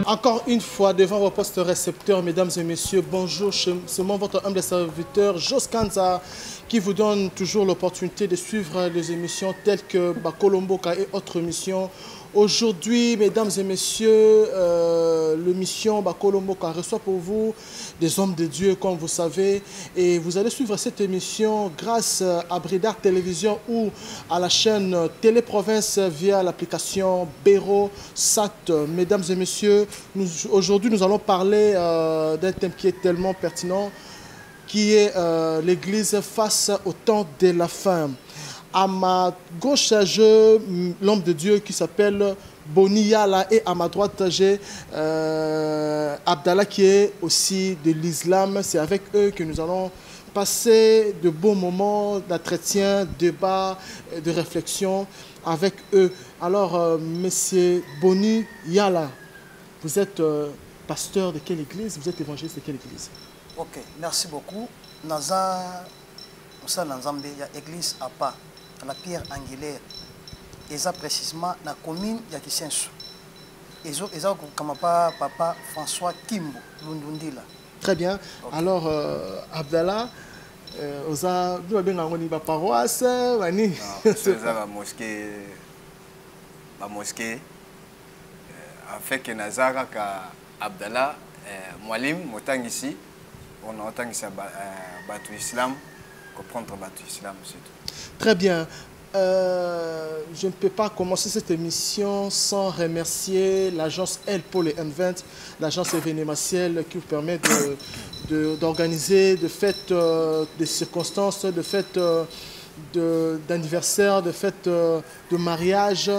Encore une fois, devant vos postes récepteurs, mesdames et messieurs, bonjour, c'est moi votre humble serviteur, Jos Kanza, qui vous donne toujours l'opportunité de suivre les émissions telles que Bakolomboka et autres émissions. Aujourd'hui, mesdames et messieurs, l'émission Bakolomboka reçoit pour vous des hommes de Dieu, comme vous savez, et vous allez suivre cette émission grâce à Bridar Télévision ou à la chaîne Téléprovince via l'application Béro Sat. Mesdames et messieurs, aujourd'hui, nous allons parler d'un thème qui est tellement pertinent, qui est l'Église face au temps de la fin. À ma gauche, j'ai l'homme de Dieu qui s'appelle Boni Yala, et à ma droite, j'ai Abdallah qui est aussi de l'islam. C'est avec eux que nous allons passer de beaux moments d'entretien, débat, de réflexion avec eux. Alors, monsieur Boni Yala, vous êtes pasteur de quelle église? Vous êtes évangéliste de quelle église? Ok, merci beaucoup. Naza, Moussa Nanzambe, il y a l'église à pas, la pierre angulaire. Et ça précisément la commune de Kisensu. Et ça, comme papa François Kimbo, Lundundila. Très bien. Okay. Alors, Abdallah, vous avez bien entendu la paroisse, c'est la mosquée. Avec Nazara Abdallah, Moualim, Motangisi, on a entendu ça Batu Islam, comprendre Batu Islam, c'est tout. Très bien. Je ne peux pas commencer cette émission sans remercier l'agence Elle pour les N20, l'agence événementielle qui vous permet d'organiser des fêtes de circonstances, de fêtes d'anniversaire, de fêtes de mariage.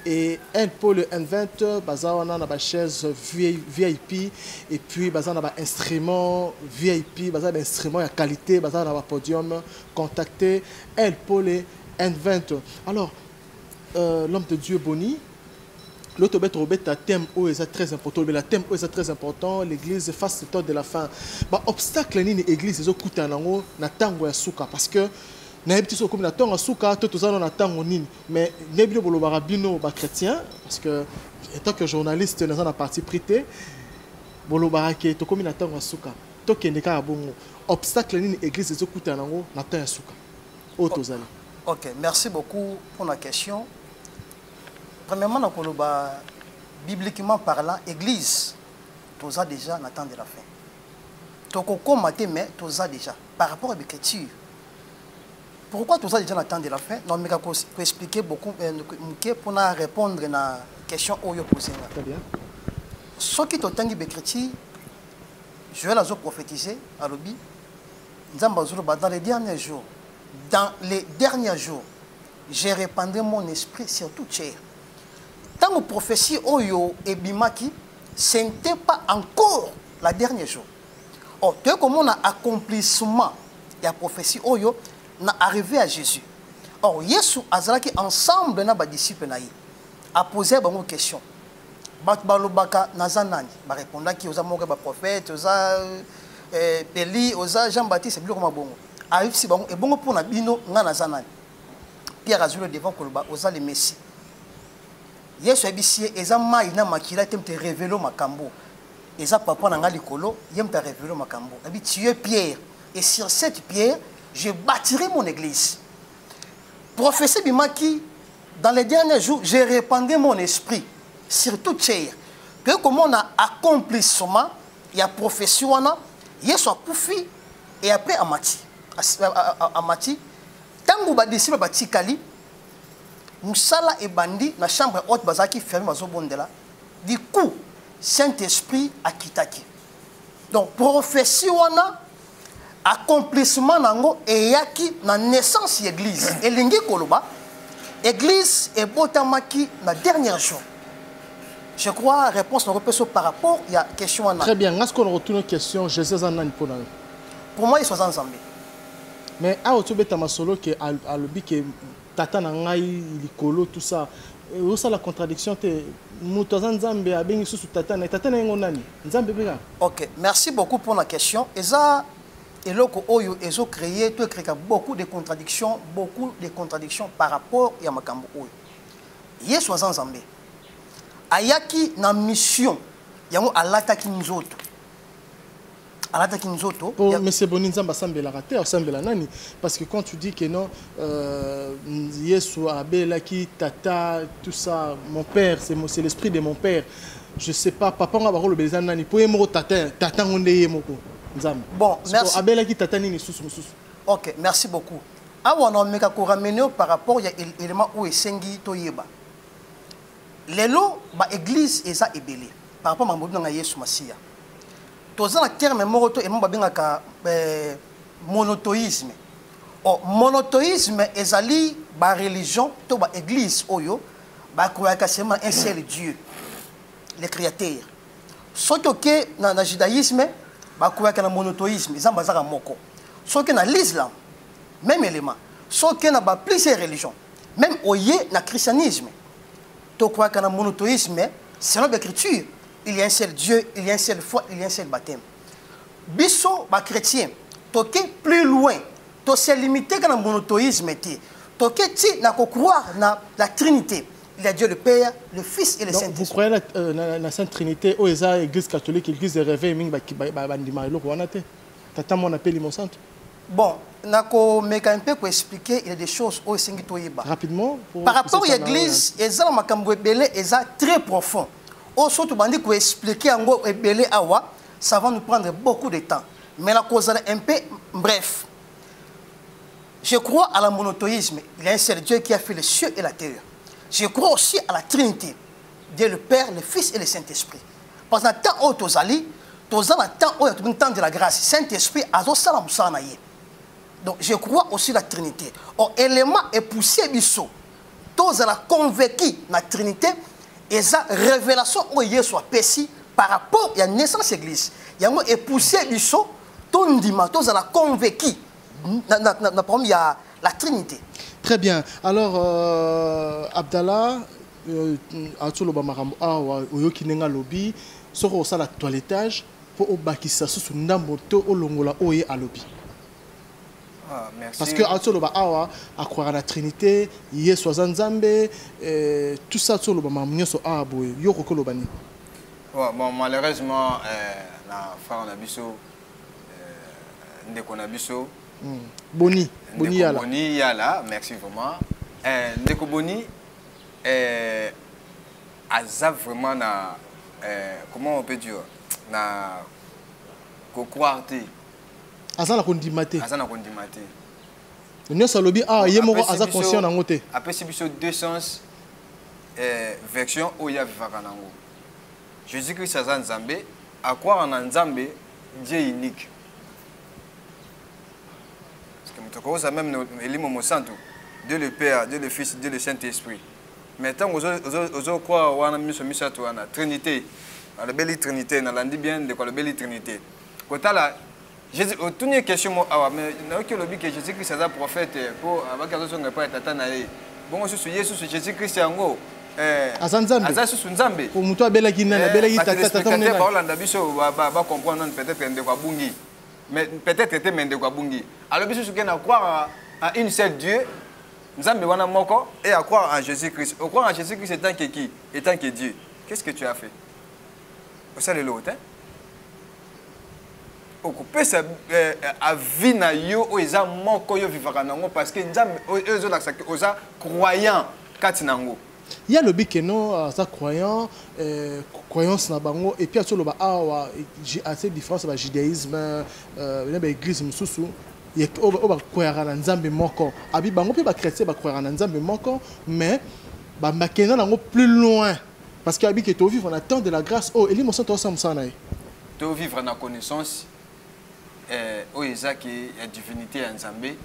Et Elle pour le N20, on a une chaise VIP et puis on a un instrument VIP, un instrument de qualité, on a un podium. Contactez Elle pour les N20. Alors, l'homme de Dieu Boni, l'autre thème où est très important. Le thème où est très important, l'église face au temps de la fin. Obstacle ni l'église ils ont coûté en ango na tango ya suka parce que na petit so comme na tango suka tout ça na tango nini mais nebilo bolo barabino ba chrétien parce que étant que journaliste dans la partie prité bolo barake to comme na tango suka to kende ka bongo obstacle ni l'église ils ont coûté en ango na tango suka o tozali. Ok, merci beaucoup pour la question. Premièrement, bibliquement parlant, l'église, tu as déjà dans le temps de la fin. Tu as mais tu as déjà, par rapport à l'écriture. Pourquoi tu as déjà dans le temps de la fin? Non, mais je peux expliquer beaucoup pour répondre à la question que vous posez. Très bien. Ce qui est au temps de l'écriture, je vais la prophétiser à l'obi. Dans les derniers jours. Dans les derniers jours, j'ai répandu mon esprit sur toute chair. Tant que prophétie Oyo et Bimaki, ce n'était pas encore la dernière jour. Or, tu comme on a accomplissement de la prophétie Oyo, n'a arrivé à Jésus. Or, Yesu Azalaki ensemble na ba disciples na a posé une question. Balobaka nazanani, ba répondra qui osa moka ba prophète, osa Eli, osa Jean-Baptiste, c'est plus comme bongo. Arrive si bon et bon pour na bino ngana zanani. Pierre azule devant koloba osa le Messie. Yesu abisie eza mai na makila temte révélo makambo. Eza papa na ngali kolo, yem ta révélo makambo. Abi tu es Pierre et sur cette pierre je bâtirai mon église. Prophétie bimaki dans les derniers jours, j'ai répandu mon esprit sur toute chair. Que comme on a accomplissement, il y a prophétie wana, Yesu a poufi et après amati. Amati, tant que les disciples batikali, Moussala et Bandi, la chambre haute bazaki fermée bazobondela. Du coup, Saint-Esprit a kitaki. Donc, prophétie wana, accomplissement nango et yaki na naissance l'église. Et lingi koloba, église et botamaki na dernier jour. Je crois réponse par rapport il y a question en Très bien. Est-ce qu'on retourne une question Jésus en a pour nous? Pour moi, ils sont ensemble. Mais à autour de masolo que à l'obi que tata na ngai likolo tout ça. Où ça la contradiction te mutoza nzambe abengi susu tata na ngo nani? Nzambe bega. OK, merci beaucoup pour la question. Et ça eloko oyo ezo créé to créé beaucoup de contradictions par rapport à makambo oyo. Yesu nzambe. Ayaki na mission yango alataki nzoto. Mais c'est bon, Nzamba Sambela raté, Sambela nani. Parce que quand tu dis que non, Yesu Abela qui tata, tout ça, mon père, c'est l'esprit de mon père. Je sais pas, papa on va voir le baiser nani. Pour yemo tata, tata on est yemo ko. Nzamba. Bon, merci. Abela qui tata nini sous. OK, merci beaucoup. Ah on a meka ko ramener par rapport il y a élément où esengi toyeba. Lelo ba église eza ebele par rapport à mambo na Yesu Masia. Tous les termes moroto et mobabingaka monothéisme. O monothéisme ezali ba religion to ba église oyo ba croyaka seulement un seul Dieu, le créateur. Soki ke na judaïsme ba croyaka na monothéisme, ezamba zaka moko. Soki na l'islam même élément. Soki na ba plusieurs religions, même oye na christianisme. To croyaka na monothéisme selon l'écriture. Il y a un seul Dieu, il y a une seule foi, il y a un seul baptême. Biso, ba chrétien, toke plus loin, to se limiter dans le monothéisme, toke ti na ko croire na la Trinité. Il y a Dieu le Père, le Fils et le Saint-Esprit. Vous croyez la Sainte Trinité, ou eza Église catholique, Église de réveil, ming ba ndima eloko wana te. Tata mon appel mon centre. Bon, nako meka un peu pour expliquer, il y a des choses au sengi toyeba. Rapidement. Par rapport à l'Église, eza makambo ebele eza très profond. Au surtout bandi ko expliquer ngo ebele awa, ça va nous prendre beaucoup de temps. Mais la cause est un peu bref. Je crois à la monothéisme. Il y a un seul Dieu qui a fait les cieux et la terre. Je crois aussi à la Trinité. Dieu le Père, le Fils et le Saint-Esprit. Parce que dans le temps où tu as dit, tu as temps où tu as temps de la grâce. Saint-Esprit a dit. Donc je crois aussi à la Trinité. Or, élément est poussé biso. Tu as convaincu la Trinité. Et ça, révélation où il soit péci par rapport à la naissance de l'église. Il y a un poussé du saut, ton dimanche, tu as convaincu. Il y a la Trinité. Très bien. Alors, Abdallah, Atsuloba Marambo, Oyoki Nenga Lobby, sera au la toilettage pour Obakissa sous Namoto, Olongola, Oye à Lobby. Ah, merci. Parce que Atsuloba Awa, à croire à la Trinité, Yesu Zanzambe, tout ça, Atsuloba Mamnyoso Aboye, Yoko Lobani. Bon, malheureusement, la frère Nabiso, Ndeko Nabiso, Boni Yala. Boni Yala, merci vraiment. Ndeko Boni, Aza vraiment na, comment on peut dire, na Kokwarte. Aza na kondimate. Aza na kondimate. Nous salobi yemoko aza conscient na ngote. Après c'est biso deux sens version oya vivaka nango. Jésus-Christ aza Nzambe, à croire en Nzambe, Dieu unique. Parce que mutoko ça même elimo mo santo, Dieu le Père, Dieu le Fils, Dieu le Saint-Esprit. Mais tant ozo croire wana miso misato wana Trinité, la belle Trinité, na landi bien de quoi la belle Trinité. Kota la Jésus, toute une question, mais il que Jésus-Christ est un prophète pour avoir quelque chose pas être atteint. Bon, je suis Jésus-Christ en Azanzambe. Azanzambe. Pour muto abela kinana, abela tata. Peut-être comprendre de quoi bungi, mais peut-être était de quoi bungi. Alors biso qui na croire à une seule Dieu, Nzambe wana moko et à croire en Jésus-Christ. Au croire en Jésus-Christ étant que qui, étant que Dieu. Qu'est-ce que tu as fait? Ça le lot, hein? Occuper sa vie na yo o eza moko yo vivaka nango parce que nzambe ezo la saki oza croyant kati nango. Il y a le bic non ça croyant croyance na bango et puis sur le ba awa assez différence ba judaïsme na ba église mususu ye oba croyara na nzambe moko abi bango pe ba chrétien ba croyara na nzambe moko mais ba makena nango plus loin parce que abi que to vivre en attente de la grâce oh eli mo santo samsana to vivre na connaissance qui la divinité en Zambie,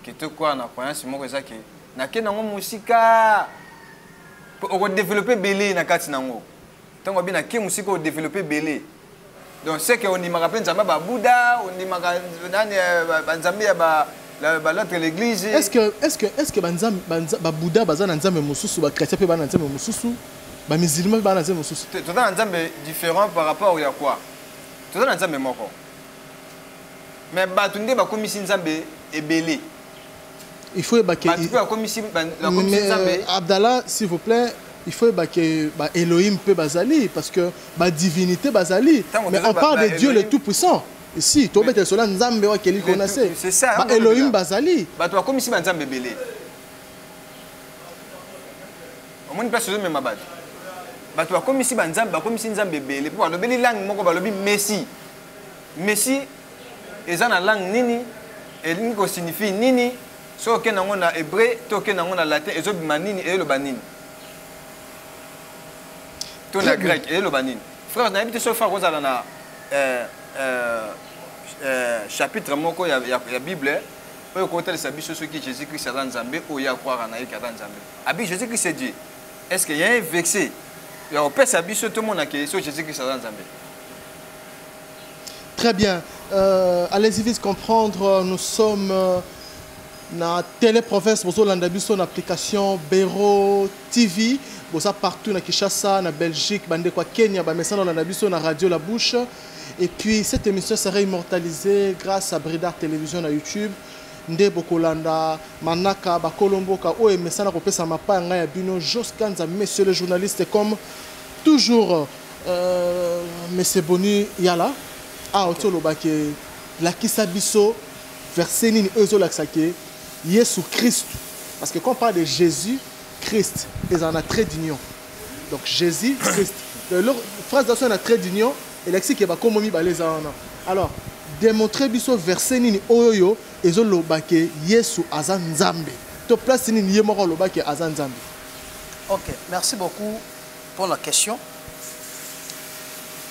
qui te quoi na croyance moko ezaki na ke nango musika pour développer belé na kati nango tant qu'on bien qui musique au développer belé donc c'est que on dit m'a rappelé nzamba ba Bouddha on dit m'a nani nzambe ba l'autre l'église est-ce que ba Bouddha bazana nzambe mususu ba chrétien pe ba nzambe mususu ba musulman ba nzambe mususu tout un nzambe différent par rapport à quoi tout un nzambe moko mais ba tunde ba komisi nzambe ebelé il faut ba Abdallah s'il vous plaît il faut que Elohim peut bazali parce que la divinité bazali mais on parle de Dieu le tout-puissant ici tu es sur nzambe wa keli connaissait c'est ça Elohim bazali ba to comme si nzambe belé au moins place même mabad ba to comme si nzambe belé pour lobeli langue moko ba lobi Messi ezana langue nini et nini ko signifie nini so ke nango na hébreu to ke nango na latin ezo bima nini e lo banini tout la grec et le banin frère n'a habité sur frère Rosa na chapitre moko ya Bible au côté de sa biche ce qui Jésus Christ dans Nzambe ou ya croire en Aïka dans Nzambe abi Jésus Christ c'est Dieu est-ce qu'il y a un vexé il y a peut sa biche tout le monde qui sur Jésus Christ dans Nzambe très bien allez-y vite comprendre nous sommes na téléprovince pour l'anda biso na application Bero TV bosa partout na Kinshasa na Belgique bande kwa Kenya ba message na biso na radio La Bouche et puis cette émission sera immortalisée grâce à Bridar Télévision na YouTube nde bokolanda manaka ba kolomboka o message na kopesa mapanga ya bino Jos Kanza monsieur le journaliste comme toujours monsieur Boni Yala a otolo ba ke la kisabiso verset nini ezo laksake Jésus Christ. Parce que quand on parle de Jésus Christ, ils en ont trait d'union. Donc Jésus Christ. Leur phrase d'action est trait d'union et l'exi qui va comme mi baleza. Alors, démontrer biso verset nini oyoyo ezo lobake Yesu azanzambe. To place nini yemoko lobake azanzambe. OK, merci beaucoup pour la question.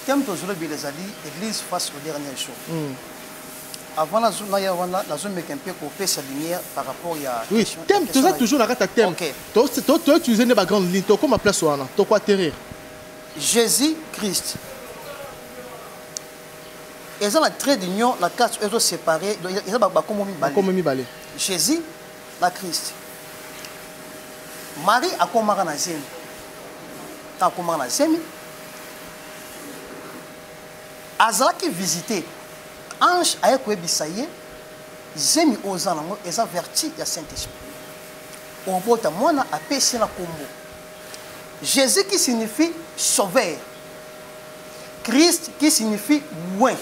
Thème toujours les ali église face au dernier jour. Avant la zone un peu coupé sa lumière par rapport à oui thème tu as toujours la carte thème tu utiliser une grande ligne tu comme place soana tu quoi terrir Jésus Christ ils ont la trait d'union la carte ils ont séparé ils ont comme mi balé Jésus la Christ Marie a comme na zemi ta comme na zemi azala qui visiter ange a koyebisaye zemi ozana ngo eza vertu ya Saint-Esprit obota mwana apesi na kombo Jésus qui signifie sauveur Christ qui signifie loin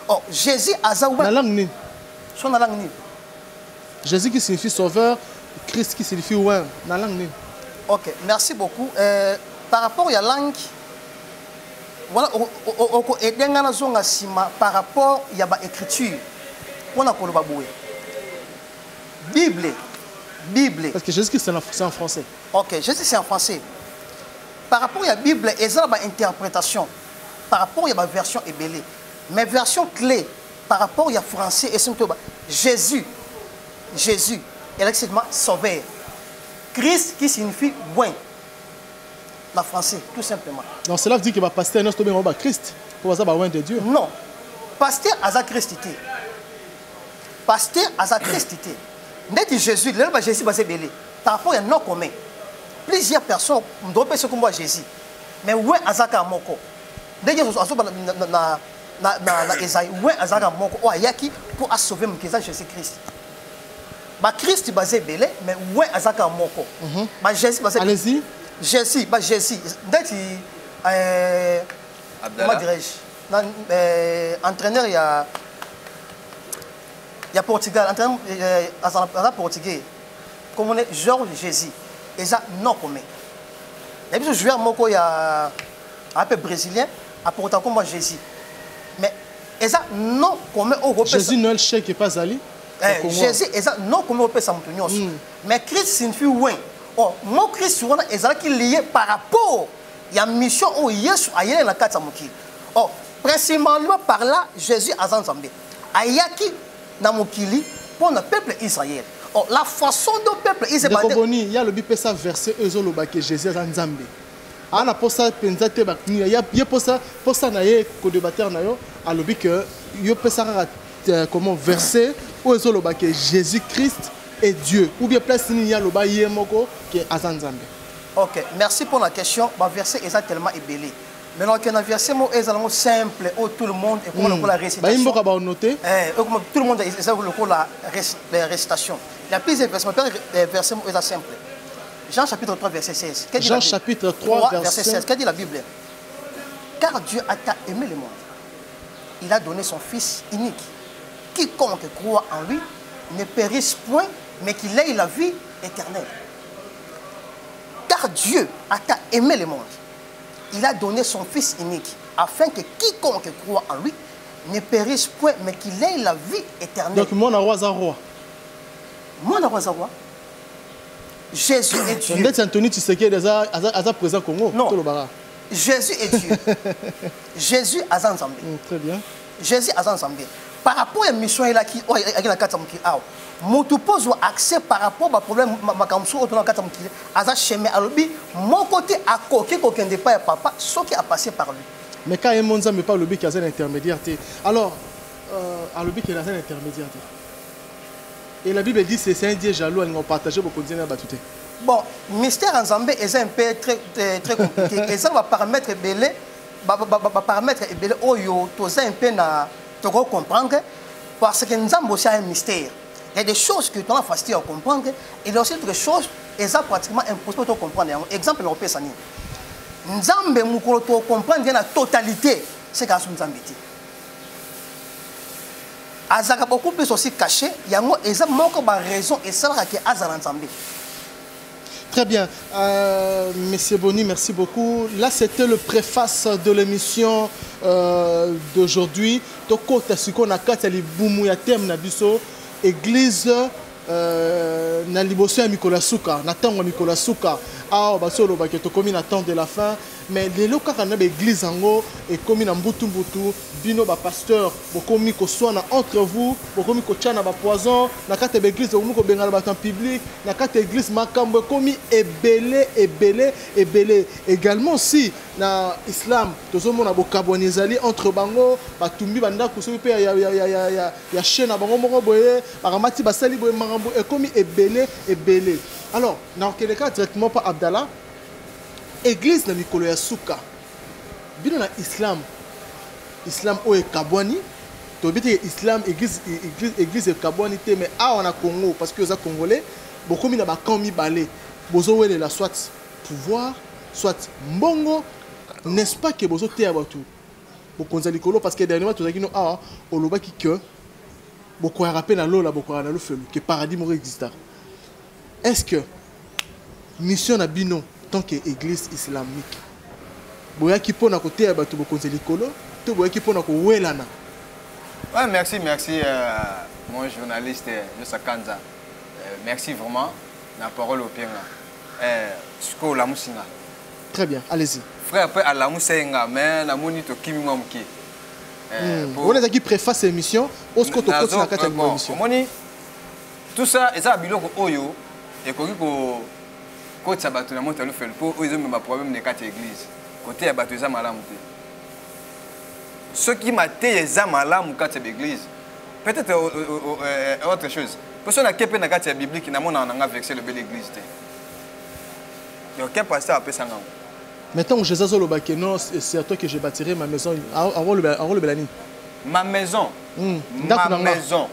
oh Jésus azawa na langue ni son na langue ni Jésus qui signifie sauveur Christ qui signifie loin na langue ni OK merci beaucoup par rapport à la langue voilà edengana zonga sima par rapport ya ba écriture on a koloba boye Bible parce que Jésus c'est en français OK Jésus c'est en français par rapport à la Bible et ça ba interprétation par rapport à la version ébélée mais version clé par rapport à français et surtout Jésus exactement sauveur Christ qui signifie loin la français tout simplement. Donc cela veut dire que va pasteur nous tomber en Christ pour ça loin de Dieu. Non. Pasteur à Christité. Pasteur à Christité. Net Jésus, le Jésus va se belé. Par rapport à non commun. Plusieurs personnes doivent penser comme Jésus. Mais où est Azaka moko? Dès que na Esaïe, où est Azaka moko? O ayaki pour sauver mon Jésus Christ. Ba Christ va se belé, mais où est Azaka moko? Ba Jésus va se belé. Allez-y. Jésus, d'être comment dirais-je, entraîneur il y a Portugal, entraîneur portugais, comme on est Georges Jésus, et ça non commun. Et puis je joueur moko il y a un peu brésilien, à Porto comme moi Jésus, mais et ça non commun au Europe. Jésus Noël Cheikh et pas Ali. Jésus et ça non commun au Europe ça mais Christ signifie loin. Oh, mon Christ est lié par rapport à la mission où Jésus a été dans la carte. Oh, principalement par là, Jésus a Zanzambé. Ayaki na mokili pour le peuple Israël. Oh, la façon dont le peuple Israël. Il y a le verset que Jésus a Zanzambé. ana posa penza te bakni ya posa na ye ko débatteur na yo alobi que yo pesa comment verset où ezoloba que Jésus-Christ est Dieu ou bien place ni ya loba yemoko que azanzambe. OK, merci pour la question. Ma verset est tellement ébélé. Maintenant que un verset est simple où tout le monde est pour la récitation. Ba noter. Tout le monde est pour la récitation. Il y a plusieurs versets, mais versets est simple. Jean chapitre 3 verset 16. Jean chapitre 3 verset 16. Qu'est-ce que dit la Bible? Car Dieu a tant aimé le monde. Il a donné son Fils unique. Quiconque croit en lui ne périsse point, mais qu'il ait la vie éternelle. Car Dieu a tant aimé le monde. Il a donné son Fils unique, afin que quiconque croit en lui ne périsse point, mais qu'il ait la vie éternelle. Donc, mon roi Zaroi. Mon roi Zaroi. Jésus est Dieu. Anthony Tshisekedi est présent au Congo. Non. Jésus est Dieu. Jésus a ensemble. Très bien. Jésus a ensemble. Par rapport à la mission qui est la carte Motu pose accès par rapport au problème makamsu autour de la carte à chemin à l'objet. Mon côté à côté qu'aucun des pas papa, ce qui a passé par lui. Mais quand il monte, mais pas l'objet qui a un intermédiaire. Alors, à l'objet qui a un intermédiaire. Et la Bible dit que c'est un Dieu jaloux, ils ont partagé pour continuer à battre. Bon, mystère en Zambie est un peu très compliqué. Et ça va paramètre belé, paramètre belé, oh yo, tout ça un peu na, tu dois comprendre, parce que nous avons aussi un mystère. Il y a des choses que tu as facile à comprendre, et il y a aussi d'autres choses, et ça pratiquement impossible de comprendre. Exemple, l'Europe Sani. Nous avons comprendre la totalité, c'est quand nous avons dit. Azaka beaucoup plus aussi caché, il y a beaucoup de raisons et ça qui est ensemble. Très bien. Monsieur Boni, merci beaucoup. Là, c'était le préface de l'émission d'aujourd'hui. Toko Tasiko Nakata Libumu ya thème Nabiso, Église na liboso ya Mikola Suka, na tango Mikola Suka. Ah, basolo ba ke to komi na temps de la fin. Mais les locaux quand on a l'église en haut et comme na mbutu bino ba pasteur bokomi ko soana entre vous bokomi ko tchana ba poison na kate l'église bokomi ko bengala ba temps public na kate église makambo komi ebele également aussi na islam tozomo na bokabonizali entre bango batumbi banda ko so pe ya chaîne bango moko boye baramati basali boye makambo e komi ebele. Alors na quel cas directement pas Abdallah Église na mikolo ya suka bino na islam o e kabwani to bité islam église e kabwani te mais a on a Congo parce que les congolais beaucoup na ba camp mi balé bozo wele la soit pouvoir soit mbongo n'est-ce pas que bozo te abatu bokonza likolo parce que dernièrement to zakino a oloba ki que boko ya rappel na lola boko na lo felu que paradis mo existe. Est-ce que mission na bino tant qu'église islamique boya ki pona côté ya bato bokonze likolo to boya ki pona ko welana? Ouais, merci mon journaliste Josa Kanza. Merci vraiment la parole au Pienga. Sko la musinga. Très bien, allez-y. Frère après à la musinga mais la monito kimi mamki. On est qui préface l'émission, au ce que tu continues à quatre émission. Tout ça et ça biloko oyo et ko côté ça bateau na monte le fait pour ils ont même problème de quatre églises côté ya bateau ça malamu te ceux qui maté les malamu quatre églises peut-être autre chose personne n'a kepe na quatre biblique na mona na verset le belle église te donc quel pasteur appelle ça ngam maintenant Jésus zoloba que non c'est à toi que je bâtirai ma maison en le belani ma maison ma maison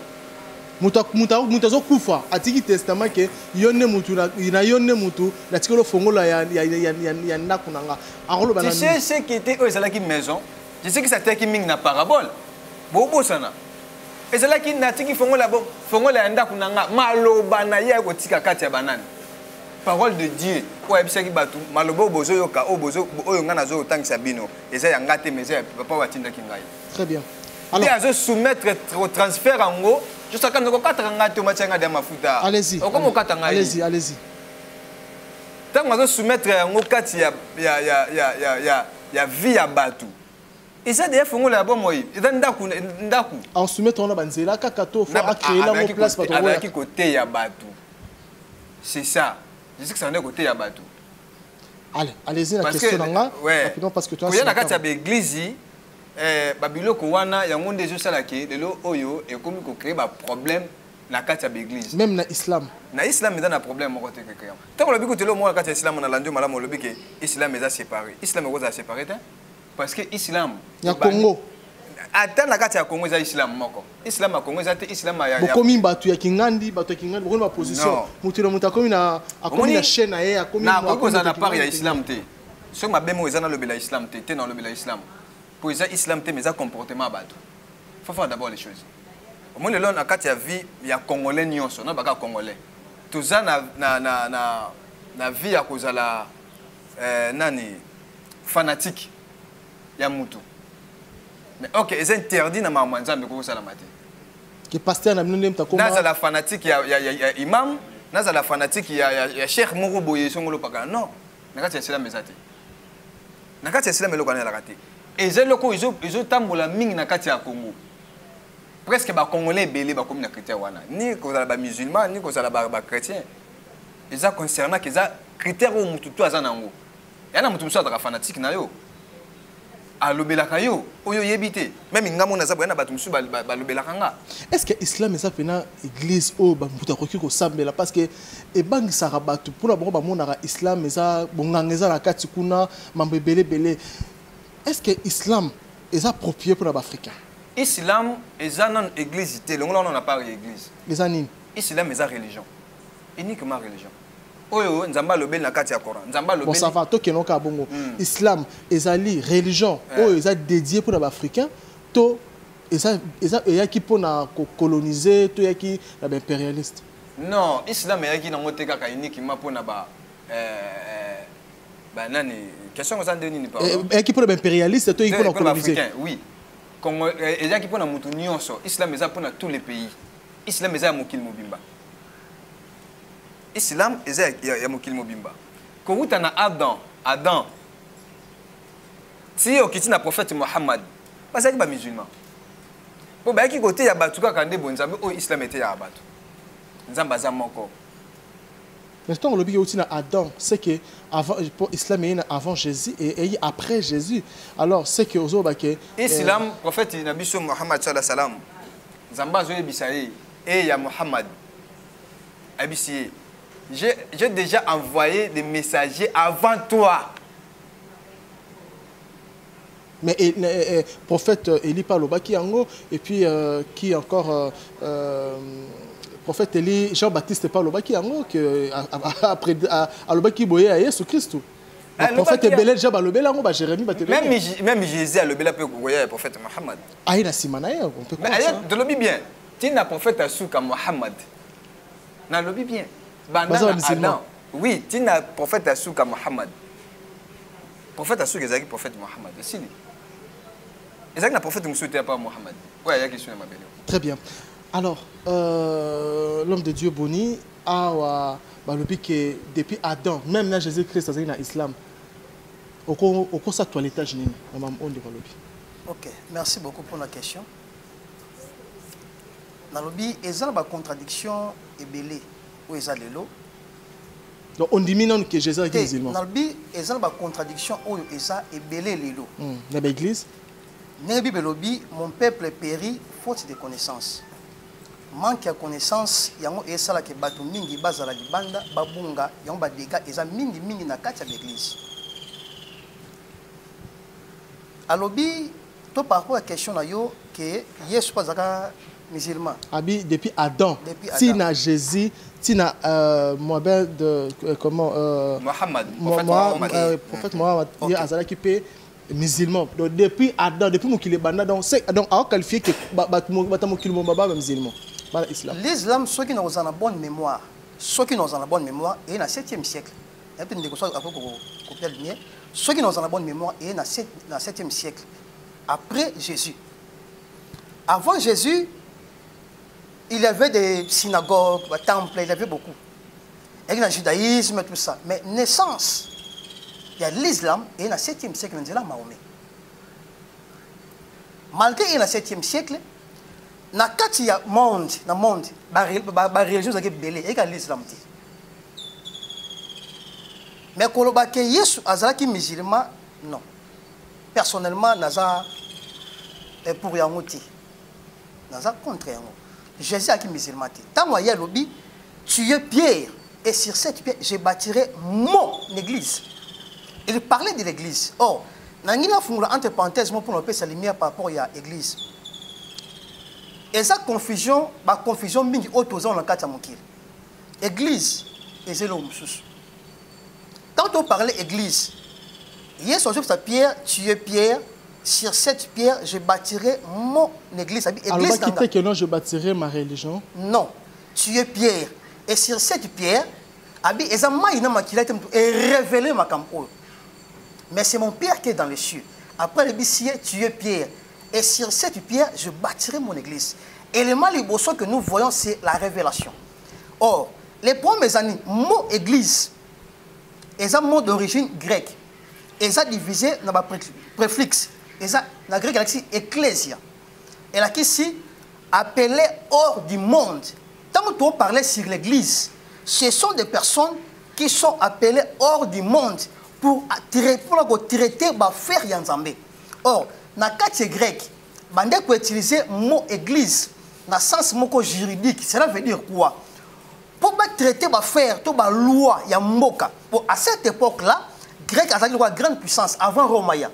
mutazo kufa atiki testament ke yonne mutu na yonne mutu na tikolo fongola ya ndakunanga akolo bana. Tu sais ce qui était ezala ki maison, je sais que ça était ki ming na parabole bobo sana ezala ki na tiki fongola ya ndakunanga maloba na ye ko tika kati ya banane parole de Dieu o ebisa ki batu malobo bozo yoka o bozo oyo ngana zo tangisa bino eza ya ngate mais papa watinda ki ngai. Très bien. Alors azo soumettre au transfert en gros juste quand on katanga ngate machanga de mafuta. Allez-y. Okomo katanga. Allez-y. Tant on soumettre en kati ya vie ya batu. Et ça d'ailleurs fongola bon moi. Eza ndaku. En soumettre on a banzela kakato faut créer la place pas avec qui côté ya batu. C'est ça. Je sais que ça en est côté ya batu. Allez, allez-y, la parce question que là. ouais, Rapidement, parce que toi, il y a na l'église babiloko wana yango ndezo sala ke lelo oyo et comme ko créer ba problème na kati ya l'église. Même na islam. Na islam eza na problème moko te ke créer. Tant que biko telo mo na kati ya islam na landio malamu lobi ke islam eza séparé. Islam eza séparé parce que islam ya Congo. Ata na kati ya Congo eza islam moko. Islam ya Congo eza te islam ya bokomi batu ya Kingandi, bokomi ba position. Mutilo mutakomi na akomi na chaîne na ye, akomi na ko za na part ya islam te. So ma bemo eza na lobela islam te, te na lobela islam. Pour eza islam te mais eza comportement batu. Faut faire d'abord les choses. Au moins le long na kati ya vie ya congolais nyonso, na baka congolais. Tuza na vie ya kozala nani fanatique ya mutu. Mais ok, c'est interdit na ma nzambe ko sala mate. Que pasteur na bino mtakoma. Naza la fanatique ya imam, naza la fanatique ya cheikh moko boye songolo paka. Non, na kati ya islam ezate. Na kati ya islam eloko na la kati. Ezeloko izo tambola mingi na kati ya Congo. Presque ba congolais belé ba comme na chrétien wana. Ni ko za ba musulman, ni ko za ba chrétien. Eza concernant que za critère o mutu to azana ngo. Yana mutu muso ataka fanatique na yo. Alobelaka yo oyo yebite même ngamo na zabona batu musu balobelaka nga. Est-ce que l'islam est pena église o ba mbuta koki ko sambela parce que e bangi saka batu pona bongo ba monaka islam eza bonganga eza na kati kuna mambe belé. Est-ce que l'islam est approprié pour les Africains? Islam est non église té longo on n'a pas église. Les anines. Islam est religion. Uniquement religion. Oyo nzamba lobel na kati ya Coran. Nzamba lobel. Bon ça va to kenoka bongo. Islam ezali religion oyo eza dédié pour les Africains to eza qui pour na coloniser to yaki na impérialiste. Non, Islam yaki na ngote kaka uniquement pour na ba nani question ça ndeni ni pardon. Yaki pour les impérialistes to yaki pour na coloniser. Oui. Comme yaki pour na mutu nyonso. Islam eza pour na tous les pays. Islam eza mokili mobimba. Islam est mokili mobimba. Ko uta na Adam. Si okiti na prophète Mohammed, parce que ba musulman. Po ba ki côté ya batu kaka nde bonzambe o Islam était ya batu. Nzamba za moko. Mais tant le bioti na Adam, c'est que avant pour Islam est avant Jésus et après Jésus. Alors c'est que ozo ba ke Islam prophète Nabi Mohammed sallallahu alayhi wa sallam. Nzamba zo yebisaye et ya Mohammed. Abisiye. J'ai déjà envoyé des messagers avant toi. Mais prophète Élie Palobaki Ango, et puis qui encore prophète Élie Jean-Baptiste Palobaki Ango, après Alobaki Boye à Jésus-Christ. Prophète Belel Jab Alobela Ango, Jérémie même Jésus Alobela peut courir le prophète Mohammed. Ah, il a Simanaï, on peut croire ça. De l'obi bien. Tu n'as prophète Asuka Mohammed. N'a l'obi bien. Adam. Oui, tu n'as prophète Asuka Mohammed. Prophète Asuka est prophète Mohammed. C'est lui. Est-ce que le prophète Moussouté pas Mohammed? Oui, il y a question de ma belle. Très bien. Alors, l'homme de Dieu Boni a que depuis Adam, même là Jésus-Christ dans l'islam, au cours sa toilettage ni Ok, merci beaucoup pour la question. Dans le lobby, il y a une contradiction et belé. Où est lelo? Donc on dit non que Jésus est musulman. Dans le lobby, il y a une contradiction où il y a belé lelo. Dans l'église? Dans le lobby, mon peuple périt faute de connaissances. Manque de connaissances, il y a un sala que batu mingi bazala di banda babunga, il y a un badega, il y a mingi na kati l'église. À lobby, tout par rapport à la question que Yesu pas musulman. Abi depuis Adam. Si na Jésus, si na Mohamed comment Mohamed prophète Mohamed, il y a Azala qui peut musulman. Donc depuis Adam, depuis mon qu'il banda donc c'est donc à qualifier que batamo qu'il mon baba musulman. Voilà l'islam. L'islam ceux qui n'ont pas la bonne mémoire, et dans 7e siècle. Et puis après copier le lien. Ceux qui n'ont pas la bonne mémoire et dans 7e siècle après Jésus. Avant Jésus, il y avait des synagogues, des temples, il y avait beaucoup. Et il y a le judaïsme, tout ça. Mais naissance, il y a l'islam, et dans le 7e siècle, il y a Mahomet. Malgré le 7e siècle, dans le monde, la religion est belée, et il y a l'islam. Mais koloba ke Yesu azalaki musulman, non. Personnellement, naza pour yango. Naza contre yango. Jésus a qui musulman. Tant moi y'a lobby, tu es Pierre. Et sur cette pierre, je bâtirai mon église. Il parlait de l'église. Or, Nangina Fungula, entre parenthèses, pour nous sa lumière par rapport à l'église. Et ça, confusion, mingi autorisant dans le cas de Mokil. Église, et c'est l'homme. Quand on parlait église, il y a sur sa pierre, tu es Pierre. Sur cette pierre, je bâtirai mon église. Alors, que non, je bâtirai ma religion. Non, tu es Pierre. Et sur cette pierre, révélé ma campo. Mais c'est mon Père qui est dans les cieux. Après le bissier, tu es Pierre. Et sur cette pierre, je bâtirai mon église. L'élément liboso que nous voyons, c'est la révélation. Or, les premiers années, mot église, est un mot d'origine grecque. Et ça divisé dans le préfixe. Et ça, dans le grec, c'est ecclésia. Et là, ici, appelé hors du monde. Tant que tu parlais sur l'église, ce sont des personnes qui sont appelées hors du monde pour traiter faire yanzambe. Or, dans le cas grec, on peut utiliser le mot église dans le sens juridique. Cela veut dire quoi? Pour traiter faire la loi yamboka. À cette époque-là, grec a une grande puissance avant Romaya.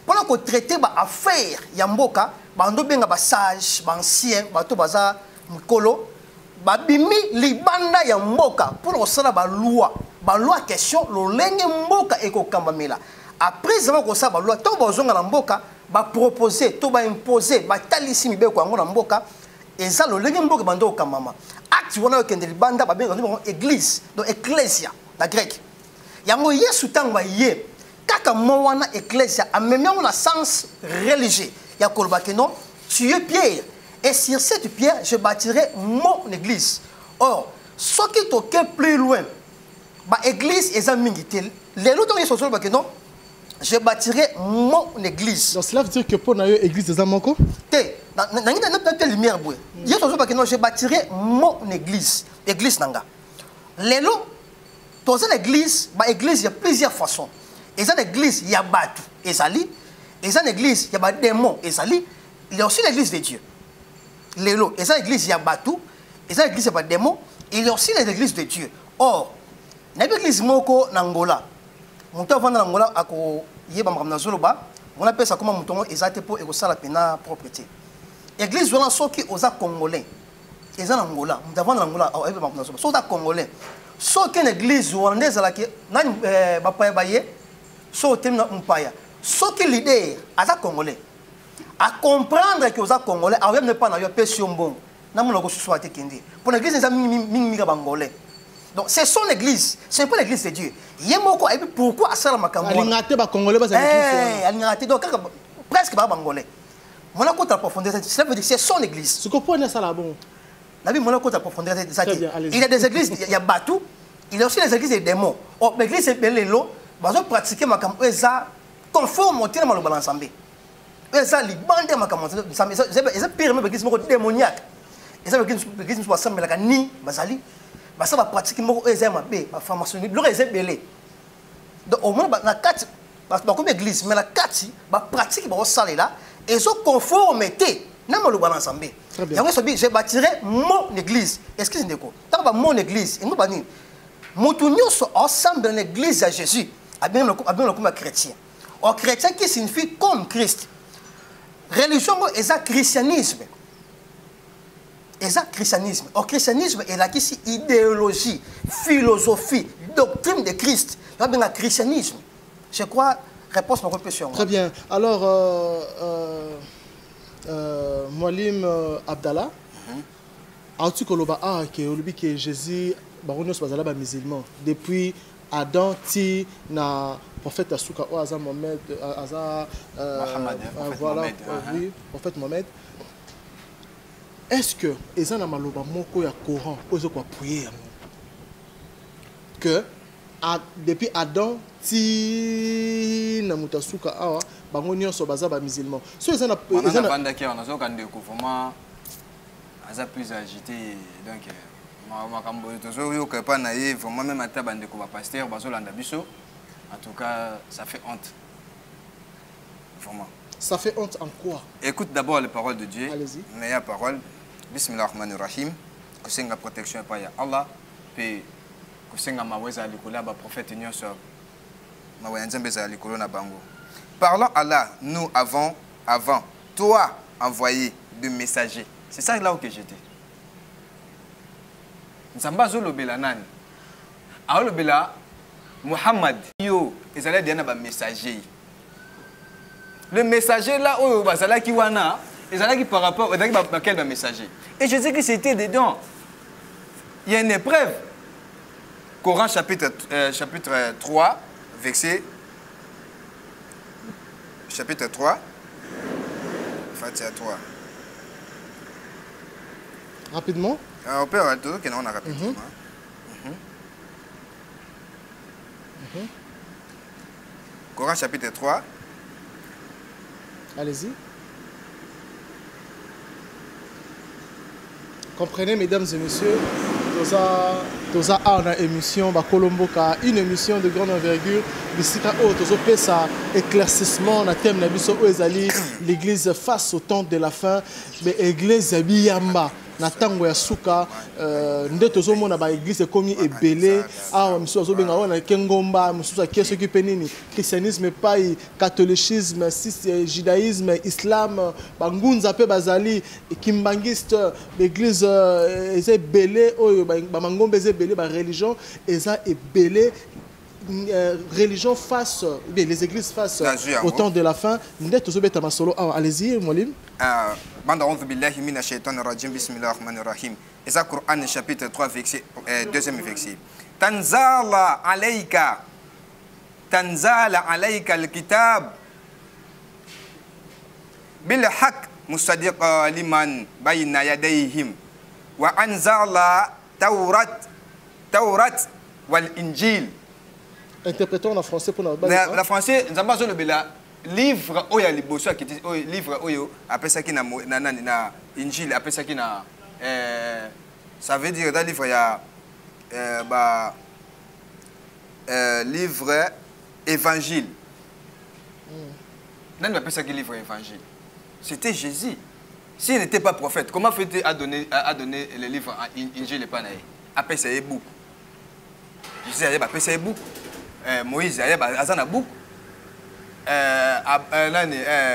Pour traiter affaire yamboka, on a sage, ancien, baza mukolo. Babimi libanda ya mboka pour osala ba loi question lo lenge mboka ekokambamela après ça ko sa ba loi to bozonga na mboka ba proposer to ba imposer ba talisi mibeko yango na mboka eza lo lenge mboka bando okambama acte wana okende libanda ba benga ngo église donc ecclesia na grec yango Yesu tangwa ye kaka mo wana ecclesia amemi na sens religieux ya koloba ke non tu es Pierre. Et sur cette pierre, je bâtirai mon église. Or, ce qui est plus loin, l'église est un mingitel. Les autres, je bâtirai mon église. Donc cela veut dire que pour l'église des Amoko? Je bâtirai mon église. Église nanga. Les autres, dans l'église, il y a plusieurs façons. Il y a l'église, il y a Batu, Ezali. Il y a l'église, il y a démon, Ezali. Il y a aussi l'église de Dieu. Lélo, et ça l'église il y a Batou, et ça l'église il y a pas démon, il y a aussi les églises de Dieu. Or, l'église moko n'Angola, mon temps avant n'Angola à ko yeba mramna zoloba, on appelle ça comment mon temps exact pour égosa la pena propriété. Église voilà ceux qui osa congolais, et ça n'Angola, mon temps avant n'Angola à yeba mramna zoloba, ceux congolais, ceux qui l'église rwandaise là qui nan bapaya baye, ceux qui n'mpaya, ceux qui l'idée à ça congolais. À comprendre que les Congolais ne pas dans pétion bon. Pour l'église, c'est Bangolais. Donc c'est son église, ce n'est pas l'église de Dieu. Pourquoi ça la Makambo? Donc presque pas Bangolais. Mon côté à profondeur, cela veut dire que c'est son église. Ce que vous ça là bon. Mon côté à profondeur, il y a des églises, il y a Batou, il y a aussi les églises des démons. L'église est Belélo, ils ont pratiqué Makambo, conforme au terme de l'ensemble. Ça les bandes ça permet l'église démoniaque et ça l'église soit semble la ni bazali ça va pratiquer moko ezema be ba formation le réserve belé donc au moins na kati ba comme église mais la kati ba pratique ba sala là et so conformité na mo le balance ensemble yango so bi je bâtirai mon église est-ce que c'est ndeko tant ba mon église et nous ba ni mutu nyonso ensemble dans l'église à Jésus a bien le comme chrétien au chrétien qui signifie comme Christ. Religion est un christianisme. Au christianisme, il y a ici idéologie, philosophie, doctrine de Christ. Il y a un christianisme. Je crois, réponse à ma question. Très bien. Alors, Mwalim Abdallah, as-tu que Jésus, musulman depuis Adam, ti na prophète Asuka Aza Mohamed, Aza voilà, oui, prophète Mohamed. Est-ce que ezana maloba moko ya Coran ozo kwa prier que depuis Adam ti na mutasuka awa bango nyonso baza ba musulman. So ezana banda ki on azo kande ko vraiment aza plus agité donc Vraiment, même à table de pasteur, en tout cas, ça fait honte. Vraiment. Ça fait honte en quoi? Écoute d'abord les paroles de Dieu. Allez-y. Meilleure parole. Bismillahirrahmanirrahim. Que c'est la protection par Allah. Puis que c'est la maweza alikola ba prophète nyoso. Mawayanza beza alikolo na bango. Parlons Allah, nous avant toi envoyé de messagers. C'est ça là où que j'étais. Nzamba zo lobela nani? A lobela Muhammad yo ezala diana ba messager. Le messager là où bazala ki wana ezala ki par rapport à quel messager. Et je sais que c'était dedans. Il y a une épreuve. Coran chapitre 3 verset chapitre 3 Fatiha 3. Rapidement. On peut tout que on a rapidement. Coran chapitre 3. Allez-y. Comprenez, mesdames et messieurs, Toza a une émission, Colomboka, une émission de grande envergure. Bisika o Tozo pesa éclaircissement na thème na biso ezali l'église face au temps de la fin, mais église biyamba. Na tango ya suka nde tozomona ba église komi ebele awa miso azobenga wana kengomba miso akeso ki penini christianisme pai catholicisme judaïsme islam bangunza pe bazali kimbangiste l'église eza ebele oyo ba mangombe eza ebele ba religion eza ebele religion face les églises face au temps de la fin nde tozobeta masolo awa allez-y Molim. Bande a'udhu billahi minash shaitanir rajim bismillahir rahmanir rahim. Eza Coran chapitre 3 verset deuxième verset. Tanzala alayka al-kitab bil haqq musaddiqan liman bayna yadayhim wa anzala tawrat wal injil. Interprétons en français pour nous. La français nzamba zo lobela livre oya liboso qui livre oyo après ça qui na injil après ça qui na ça veut dire dans livre il y a livre évangile. Nan appelle ça qui livre évangile. C'était Jésus. S'il n'était pas prophète, comment fait-il à donner le livre injil et pas naï? Après ça est book. Jésus après ça est book. Moïse azana book.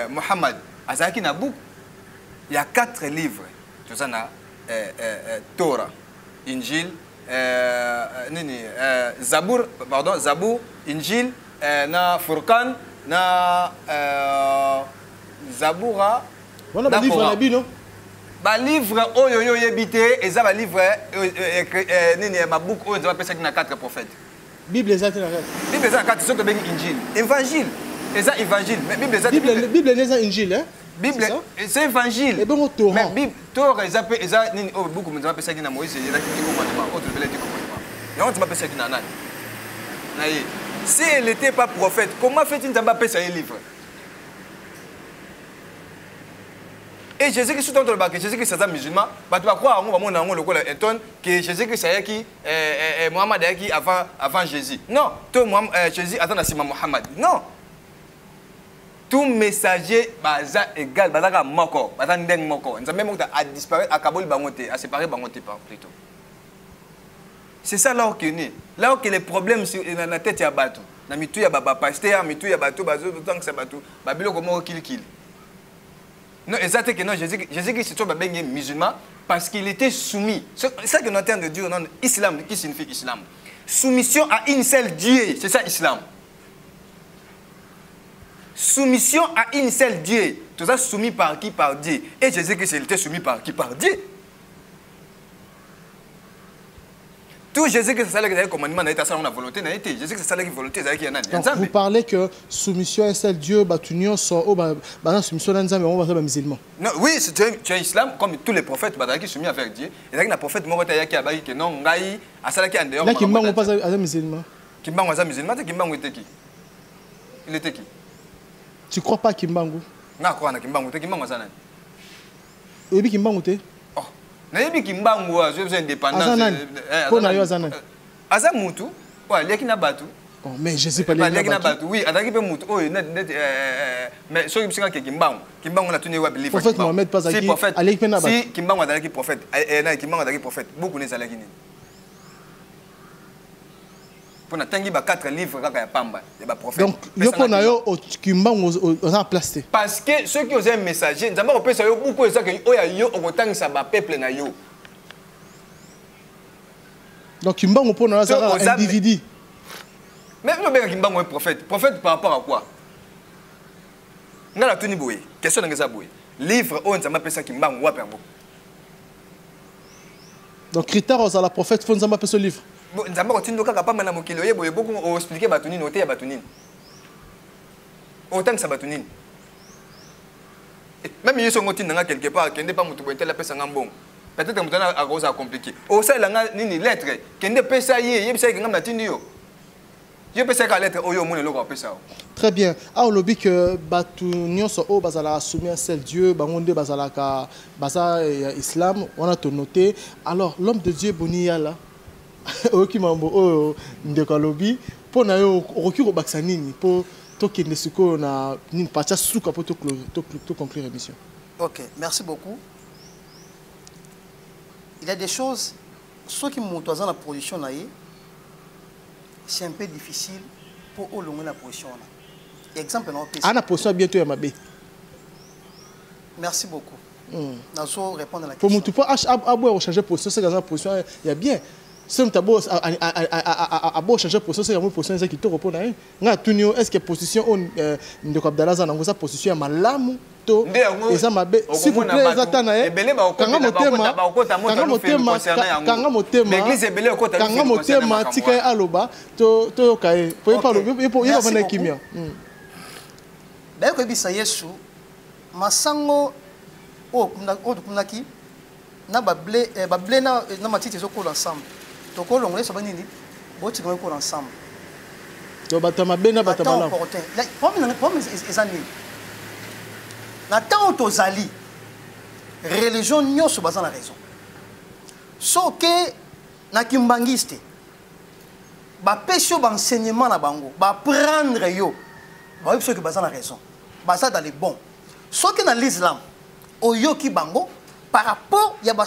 Mohammed Azaki na book. Il y a 4 livres. Tout ça na Torah, Injil, Zabour, Injil, na Furqan, na Zaboura. On a un livre na Bible, non? Ba livre oyo yo yebité et ça ba livre ma book oyo ça peut na 4 prophètes. Bible exacte na 4. Bible exacte 4 c'est que ben Injil. Évangile. Et ça évangile. Mais Bible exacte Bible n'est Injil hein. Bible c'est évangile. Et bon Torah. Mais Bible Torah ils appellent ça nini oh beaucoup de gens appellent ça qui na Moïse il y a qui commandement autre belle qui commandement. Et on m'appelle ça qui na nani. Naïe. Si elle n'était pas prophète, comment fait-il Nzamba appeler ça un livre? Et Jésus qui dans le bac, Jésus qui c'est un musulman, bah tu vas croire on va mon ango le quoi étonne que Jésus qui c'est qui Mohammed qui avant Jésus. Non, toi Jésus attends à Sima Mohammed. Non. Tout messager baza égal bazaka moko, bazan ndeng moko. Nzambe moko a disparaître à Kabul bangote, à séparer bangote par plutôt. C'est ça là où est né. Là où les problèmes sur la tête ya bateau. Na mitu ya baba pasteur, mitu ya bateau bazo tant que c'est bateau. Babilo comment kill. Non, exactement que non, Jésus qui se trouve bien musulman parce qu'il était soumis. C'est ça que nous entendons de dire non, islam, qui signifie islam? Soumission à une seule Dieu, c'est ça islam. Soumission à une seule Dieu. Tout ça soumis par qui? Par Dieu. Et Jésus qui était soumis par qui? Par Dieu. Tout Jésus que c'est ça le commandement n'a été ça on a volonté n'a été Jésus que c'est ça la volonté c'est qui en a. Vous parlez que soumission à un seul Dieu batunion sont au soumission à Nzambe on va faire musulman. Non oui tu es islam comme tous les prophètes qui sont soumis avec Dieu et là le prophète moko ta yaki abaki que non ngai asala ki en dehors. Là Kimbango pas à musulman. Kimbango est musulman, Kimbango était qui? Il était qui? Tu crois pas Kimbango? Na crois na Kimbango, Kimbango ça nani? Et puis Kimbango t'es? Oh nayebi kimbangu a besoin indépendance pona yo azana aza mutu wa leki na batu mais Jésus pas leki na batu oui ataki pe mutu oyo mais so yibisika ke kimbangu na tuni wa believe prophète Mohamed pas si prophète aleki pe na batu si kimbangu azalaki prophète na kimbangu azalaki prophète beaucoup ne zalaki nini pona tangi ba 4 livres kaka ya pamba ya ba prophète donc yo pona yo kimbangu oza place parce que ceux qui osent un messager nzamba kopesa yo beaucoup ezaka oya yo okotangisa ba peuple na yo. Donc kimbangu pona yo za individu. Mais vous avez kimbangu un prophète. Prophète par rapport à quoi? Ngala tuni boye. Question ngeza boye. Livre on nzamba pesa kimbangu wa perbo. Donc critère aux la prophète faut nzamba pesa livre. Bon nzamba kotindo kaka pa mana mokilo ye boye beaucoup o expliquer batunini ote ya batunini. Autant que ça batunini. Même si on continue quelque part, qu'il n'est pas mutu boite la pesa ngambon. Peut-être que mutana a cause à compliquer. Au ça la nini lettre, qu'il n'est pas ça yé pesa ngam latini yo. Je pesa ka lettre oyo mon loko pesa. Très bien. Ah on lobby que batu nyonso o bazala soumis à seul Dieu, bangonde bazala ka baza islam, on a tout noté. Alors l'homme de Dieu Bonia là, oki mambo o ndeko lobby, pour na yo recours baksanini pour qui ne suko na ni pacha suka pour tout conclure l'émission. Ok, merci beaucoup. Il y a des choses, ceux qui montent dans la position c'est un peu difficile pour eux la position. Exemple, la position bientôt à Mabé. Merci beaucoup. Nazo répondre à la question. Pour moi, tu peux changer position, c'est dans la position, il y a bien. Si tu as beau changer position, c'est la position qui te répond. Est-ce que position de Abdallah Zanango, sa position est malamu? S'il vous plaît, donc on l'a ça va nini bon tu vas ensemble donc batama bena batama na tant tozali religion nyonso baza na raison so que na kimbangiste ba pesio ba enseignement na bango ba prendre yo ba yebso que baza na raison baza dans les bons so que na l'islam oyo ki bango par rapport ya ba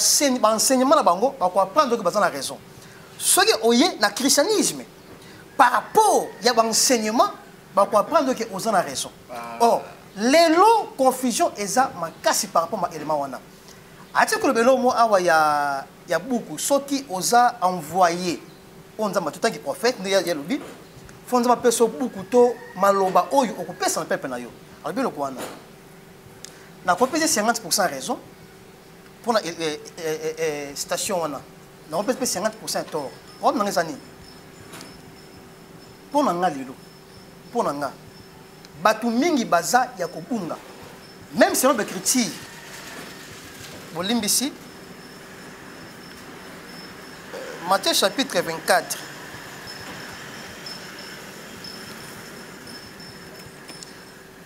enseignement na bango ba ko apprendre que baza na raison. Ce qui est dans le christianisme, par rapport à l'enseignement, on va apprendre que vous avez raison. Or, les lots confusion est ma casse par rapport à l'élément. Il y a beaucoup ceux qui ont envoyé, on a tout qui prophète, il y a le but, faut nous appeler beaucoup de maloba ou occupé sans peuple na yo. Alors bien le quoi na ko peser 50% raison pour la station on a. On peut payer 50% tort. On a des années. Pour nga lilo. Pour nga. Batu mingi baza ya kobunga. Même si on be critique. Bolimbisi. Matthieu chapitre 24.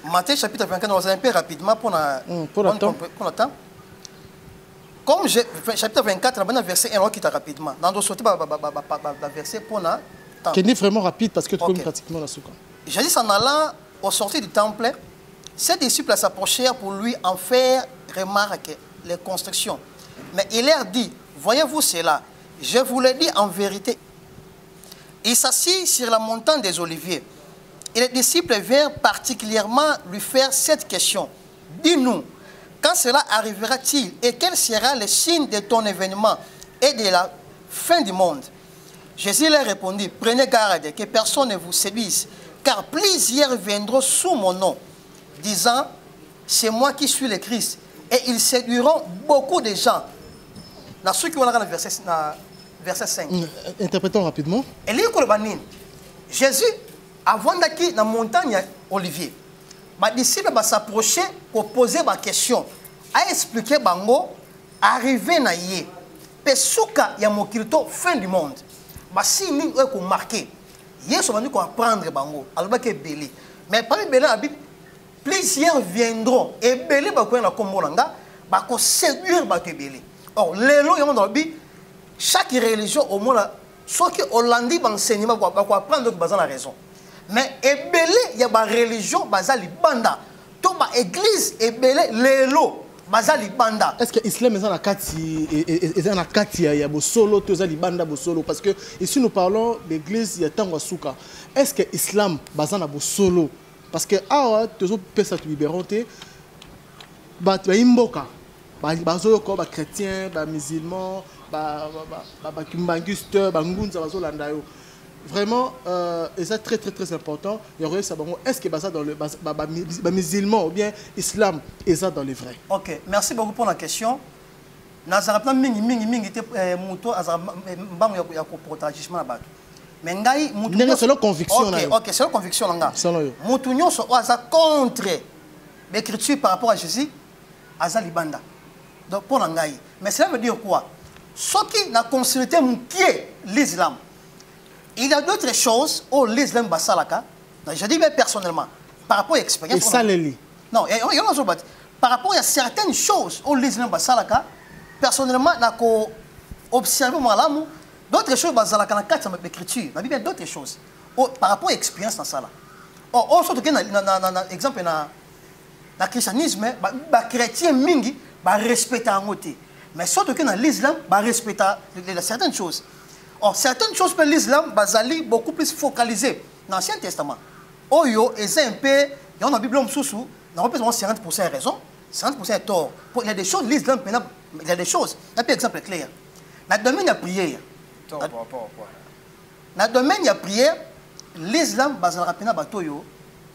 Matthieu chapitre 24, on va un peu rapidement pour le temps. Comme chapitre 24, verset 1, on quitte rapidement. Dans le sortie, verset pour la temps. Qui est vraiment rapide parce que tu connais pratiquement la souka. Jésus en allant au sortir du temple, ses disciples s'approchèrent pour lui en faire remarquer les constructions. Mais il leur dit, voyez-vous cela, je vous le dis en vérité. Il s'assit sur la montagne des Oliviers. Et les disciples vinrent particulièrement lui faire cette question. Dis-nous, quand cela arrivera-t-il et quel sera le signe de ton événement et de la fin du monde? Jésus leur répondit, prenez garde que personne ne vous séduise, car plusieurs viendront sous mon nom, disant, c'est moi qui suis le Christ. Et ils séduiront beaucoup de gens. Dans ce qui on a dans le verset 5. Interprétons rapidement. Et Jésus, avant d'aller dans la montagne Olivier, les disciples s'approchaient pour poser ma question, à expliquer bango, arriver na yé, pesuka ya mokilito fin du monde. Si nous avons marqué, Yesu va nous apprendre bango, alors que belé. Mais parmi belé la Bible, plusieurs viendront et belé va quoi na kombolanga, va séduire ba que belé. Or, les lois, chaque religion, au moins, soit que Hollandi enseignement, va apprendre que la raison. Mais il y a une religion, bazali banda. Tout l'église est belé, les lois, bazali banda. Est-ce que l'islam est dans la kati, il y a solo, tout ça, banda solo? Parce que ici nous parlons d'église, il y a tango souka. Est-ce que l'islam bazana solo? Parce que ah, tous les personnes qui libéront, bah imboka, bah bazoyoko, bah chrétiens, bah musulmans, bah kumbanguste, bah ngunza, bah zolandayo. Vraiment, c'est très très très important. Est-ce que ça dans le musulman ou bien islam est ça dans les vrais? Ok, merci beaucoup pour la question. Nazarapna mingi te muto azarabam ya ko protéger na bato. Mais ngai mutu c'est leur conviction. Ok, c'est leur conviction nga. Mutu nyonso aza contre l'écriture par rapport à Jésus, aza libanda. Donc pour ngai. Mais cela veut dire quoi? Ce qui n'a consulté l'islam. Il y a d'autres choses où l'islam basalaka. Je dis bien personnellement, par rapport à l'expérience. Et ça les lit. Non, par rapport à certaines choses où l'islam basalaka, personnellement, n'a qu'à observer malamu. D'autres choses basalaka na quatre l'écriture. La Bible d'autres choses. Par rapport à l'expérience dans ça là. Or, surtout que exemple na christianisme, ba chrétien mingi ba respecter en côté. Mais surtout que dans l'islam, ba respecter certaines choses. Or, certaines choses pour l'islam, bazali beaucoup plus focalisées dans l'Ancien Testament. Oyo, et c'est un peu, il y a dans la Bible, on a 50% raison, 50% est tort. Il y a des choses, l'islam, il y a des choses. Un exemple clair. Dans le domaine de la prière, Tort par rapport à quoi? dans le domaine de la prière, l'islam, bazali rapidement, batoyo,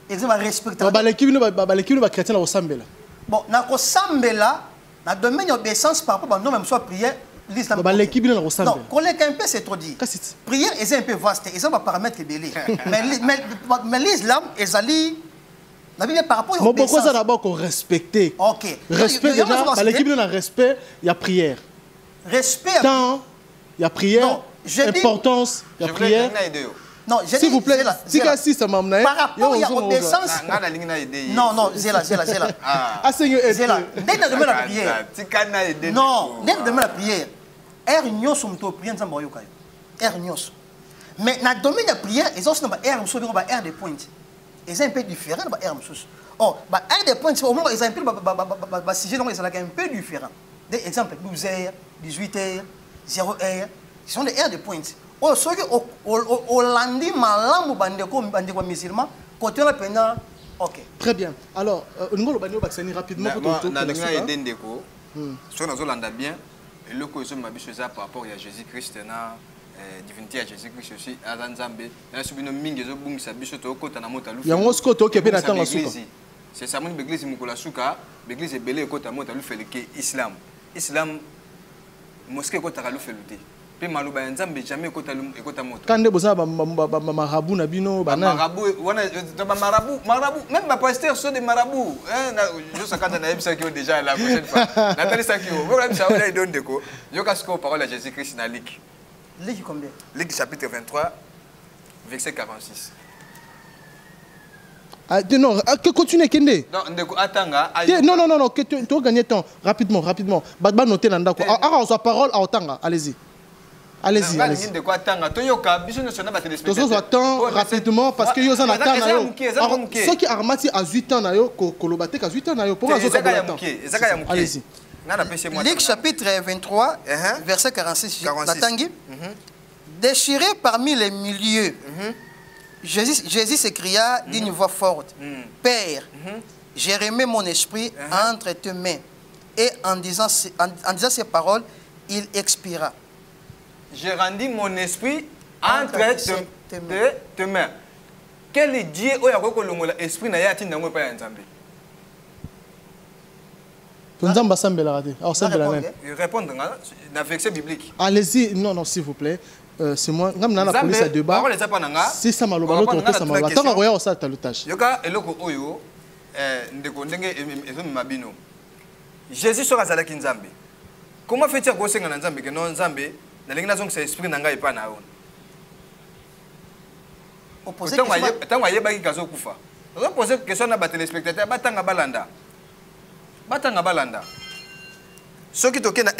exemple, respecter. L'équipe va chrétien au Sambela. Bon, dans le Sambela, dans le domaine de l'obéissance par rapport à nous, même soit prière, l'islam. L'équipe non, collègue un peu, c'est trop dit. Prière est un peu vaste, ils ont un paramètre belé. Mais l'islam, ils allaient. Par rapport à pourquoi ça d'abord qu'on respecte? Ok. Respect déjà, l'équipe non respect, il y a prière. Respect. Temps, il y a prière. Importance, il y a prière. Non, s'il vous plaît, si ça m'a amené. Par rapport à l'obéissance. Non, zéla. Ah, Seigneur, zéla. Dès que la prière. Non, dès que la prière. Air nyos on to prière nzamba yoka. Air nyos. Mais dans le domaine de la prière, ils ont un air muso ba air de pointe. Ils sont un peu différents ba air muso. Oh, ba air de pointe au moment ils ont un peu ba sujet donc ils sont un peu différents. Des exemples 12h, 18h, 0h, ce sont des airs de pointe. Oh, ceux qui au lundi malam bandeko musulman côté la pendant OK. Très bien. Alors, nous allons bandi baxani rapidement pour tout. Na ndinga edendeko. So na zolanda bien. Et le coup, par rapport à Jésus-Christ, la divinité à Jésus-Christ aussi, à Zanzambe, c'est ça, l'église Mukolasuka, l'église est belle côté à Motalu fait le islam. Islam, mosquée côté à l'Ufeluté. Puis Malouba Nzambe jamais côté à Motalu. Quand vous avez marabout, nabino, marabout, même ma pasteur sont des marabouts. Je sais quand on a eu ça qui déjà la prochaine fois. Nathalie Sakio, vous avez ça, on donne des cours. Je casse quoi parole à Jésus-Christ dans Luc. Luc combien? Luc chapitre 23, verset 46. Non, continue, Kende. Non, que tu gagnes temps. Rapidement. Badba noter l'andako. Ah, sa parole à Otanga. Allez-y. Allez-y. De quoi attendre? Attends rapidement parce que yo en attend. Ceux qui armati à 8 ans na yo kolobate ka 8 ans na yo pour allez-y. Luc chapitre 23 verset 46. Natangi. Déchiré parmi les milieux. Jésus s'écria d'une voix forte. Père, j'ai remis mon esprit entre tes mains. Et en disant ces paroles, il expira. J'ai rendu mon esprit entre tes mains. Quel est Dieu qui a l'esprit na yati nango pa ya Nzambe? Nzamba sambela rade. Alors sambela même. Répondre dans verset biblique. Allez-y, non s'il vous plaît. C'est moi, ngam na police à débat. C'est ça maloba l'autre ça maloba. Tant roya ça talutage. Yoka eloko oyo ndeko ndenge ezo mabino. Jésus sera zalaki Nzambe. Comment fait-il que senga Nzambe que non Nzambe na linga zonga esprit na ngai pa na ona. Opposé que tant yeba ki kazo kufa. On poser question na ba téléspectateur batanga balanda. Ce qui toque dans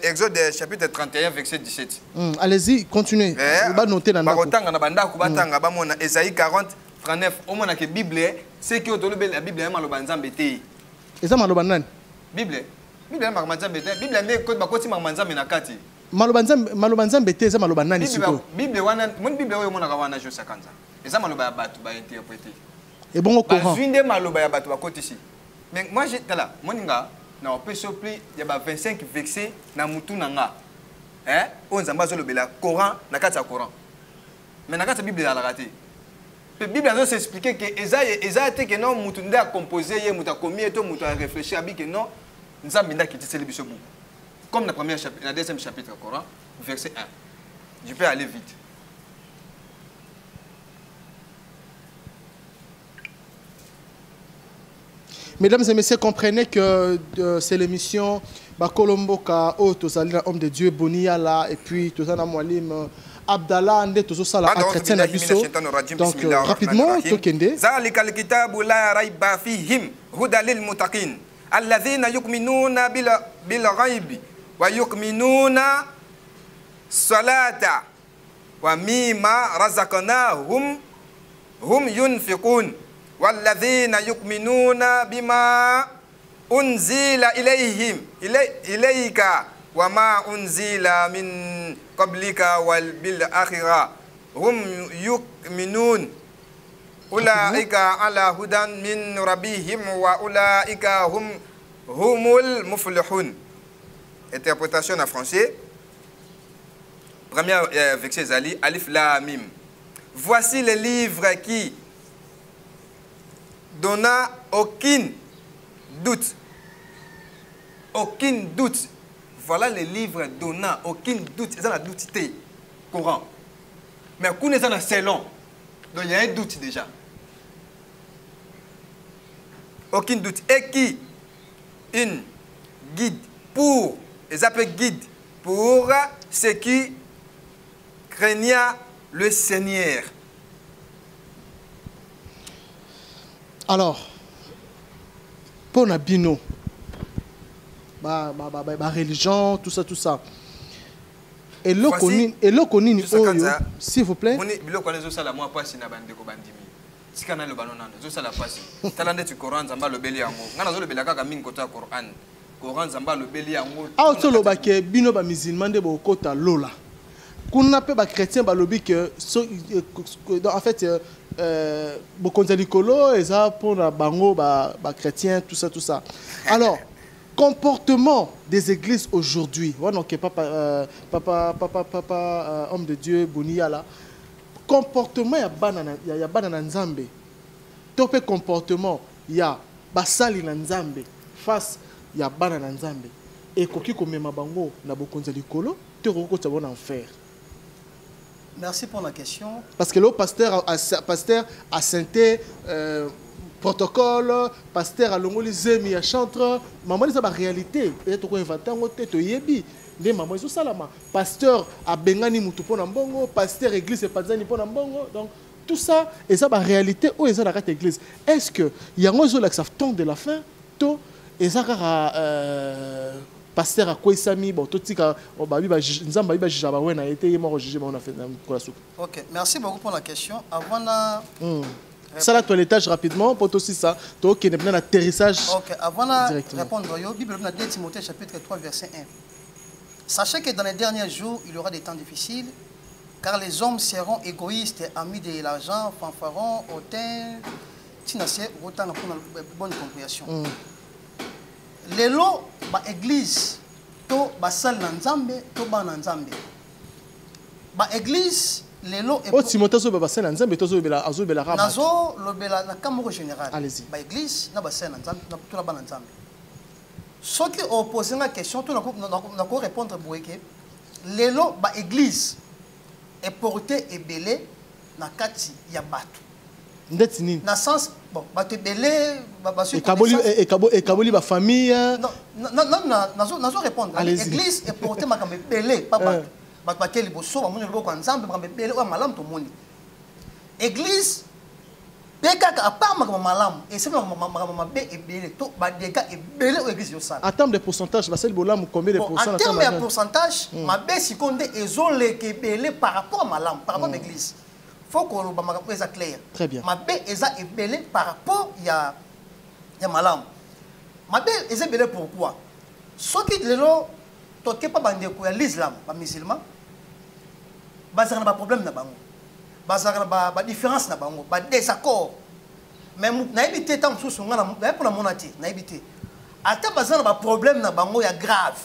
Exode chapitre 31, verset 17. Allez-y, continuez. Vous allez noter dans la Esaïe 40, 39. Au moins, la Bible, c'est que la Bible est malobandant bété. Et ça, malobandant. Bible est malobandant bété. Bible est malobandant bété. Malobanza mbete za malobana ni siko. Bible wana mon Bible oyo mona kawana jo sakanza. Eza maloba ya batu ba interpréter. Et bon au courant. Bazwinde maloba ya batu ba côté ici. Mais moi j'étais là, moninga na opeso pli ya ba 25 versets na mutu nanga. Hein? On zamba zo lobela Coran na kati ya Coran. Mais na kati Bible la raté. La Bible a s'expliquer que eza te que non mutu nda composer ye muta commis to muta réfléchir abi que non nzambe nda kiti seli biso buku. Comme la deuxième chapitre du Coran, verset 1. Je peux aller vite. Mesdames et messieurs, comprenez que c'est l'émission Bakolombo Ka Otozali, homme de Dieu, Boniala, et puis Tozana Mwalim, Abdallah, Ande Tozosala, Entretien Nabiso. Donc, rapidement, Tokende. Zalika al-kitabu la rayba fihim huda lil muttaqin alladhina yu'minuna bil ghaibi wa yu'minuna salata wa mimma razaqnahum hum yunfiqun walladhina yu'minuna bima unzila ilayka wa ma unzila min qablika wal bil akhirah hum yu'minun ulaika ala hudan min rabbihim wa ulaika humul muflihun. Interprétation en français. Premier verset Zali, Alif La Mim. Voici le livre qui donna aucun doute. Aucun doute. Voilà le livre donna aucun doute. C'est la doute Coran. Mais quand on est dans selon, donc il y a un doute déjà. Aucun doute. Et qui une guide pour, ils appellent guide pour ceux qui craignaient le Seigneur. Alors, pour Nabino, ma religion, tout ça. Et le connu, s'il vous plaît. Si tu as le ballon, tu as la passe. Tu as le Coran, Zamba le Béliango. Tu as le Béliaga Kamin Kota Coran. Coran Zamba le Béliango. Ah, tu as le Baké, Bino ba musulman de Bokota Lola. Qu'on appelle ba chrétien ba lobby que en fait Bokonzali Kolo et ça pour la bango ba chrétien tout ça. Alors comportement des églises aujourd'hui. Voilà donc papa homme de Dieu Bonia là. Comportement ya banana nzambe tope comportement ya basali na nzambe face ya banana nzambe et koki komema bango na bokonza likolo te roko tsa bona enfer. Merci pour la question. Parce que le pasteur a sainté protocole, pasteur a longoli zemi ya chantre, maman ça ba réalité et to ko inventer ngote to yebi. Les mamans sont salama. Pasteur a bengani mutu pona mbongo, pasteur église et panzani pona mbongo. Donc tout ça et ça la réalité où est la carte église. Est-ce que il y a un jour là que ça tombe de la fin to et ça pasteur a quoi sami bon tout tika babi ba nzamba babi ba jaba wena été mort jugé on a fait la soupe. OK, merci beaucoup pour la question. Avant la ça la toilettage rapidement pour aussi ça to qui n'est pas l'atterrissage. OK, avant la répondre yo Bible dans 2 Timothée chapitre 3 verset 1. Sachez que dans les derniers jours, il y aura des temps difficiles, car les hommes seront égoïstes, amis de l'argent, fanfarons, hautains, tinassiers, autant pour une bonne compréhension. Les lots, l'église, to basal nanzambe, to bananzambe. L'église, les lots est. Oh, Timothée, so basal nanzambe, to so bela azo bela raba. Nazo le bela na kamoro général. Allez-y. L'église, na basal nanzambe, na to la bananzambe. Ce qui ont posé la question, tout le monde répondre pour que l'église est portée et belée dans kati ya batu. Ndetini. Dans sens bon, batu belé, et kaboli ba famille. Non, répondre. L'église est portée makambe belé, pas batu. Batu bakeli boso, ba moni loboko ensemble, makambe belé, wa malam to moni. Église à part ma malam et c'est ma bé et belé to ba dégâts et belé au église ça. En termes de pourcentage, parce que le bolam combien de pourcents en termes de pourcentage, ma bé si compte ezolé que belé par rapport à malam, par rapport à l'église. Faut qu'on ba ma ça clair. Très bien. Ma bé eza et belé par rapport ya malam. Ma bé eza belé pourquoi? Ce qui lelo toke pas bande ko ya l'islam, ba musulman. Ba ça na ba problème na bango. Bazar ba différence na bango ba désaccord mais na éviter tant sous ngana pour la monati na éviter ata bazar ba problème na bango ya grave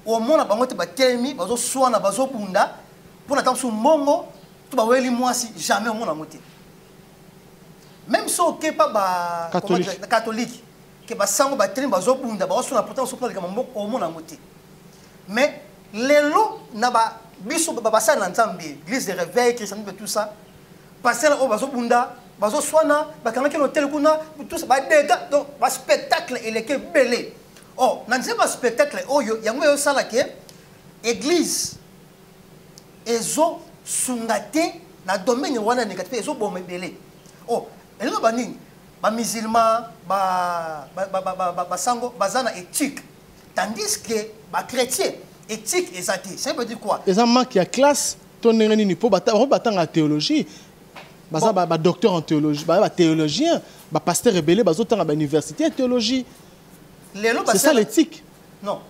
au mona bango te ba telemi bazo soana bazo bunda pour na tant sous mongo to ba weli mwasi jamais au mona moté même so ke pas ba catholique ke ba sango ba telemi bazo bunda ba soana pourtant so pas le mambo au mona moté mais lelo na ba biso babasa na nzambe église de réveil christianisme tout ça passer là au bazo bunda bazo soana bakanga l'hôtel kuna tout ça ba dégâts donc ba spectacle il est que belé oh na nzeba spectacle oyo yango yo sala ke église ezo sungate na domaine wana négatif ezo bombe belé oh elino banini ba musulman ba sango bazana éthique tandis que ba chrétien éthique et ça veut dire quoi? Les amants qui a classe, ton ni pour battre en théologie, bah docteur en théologie, bah théologien, bah pasteur rebelle, bah autant à l'université en théologie. C'est ça l'éthique. Non.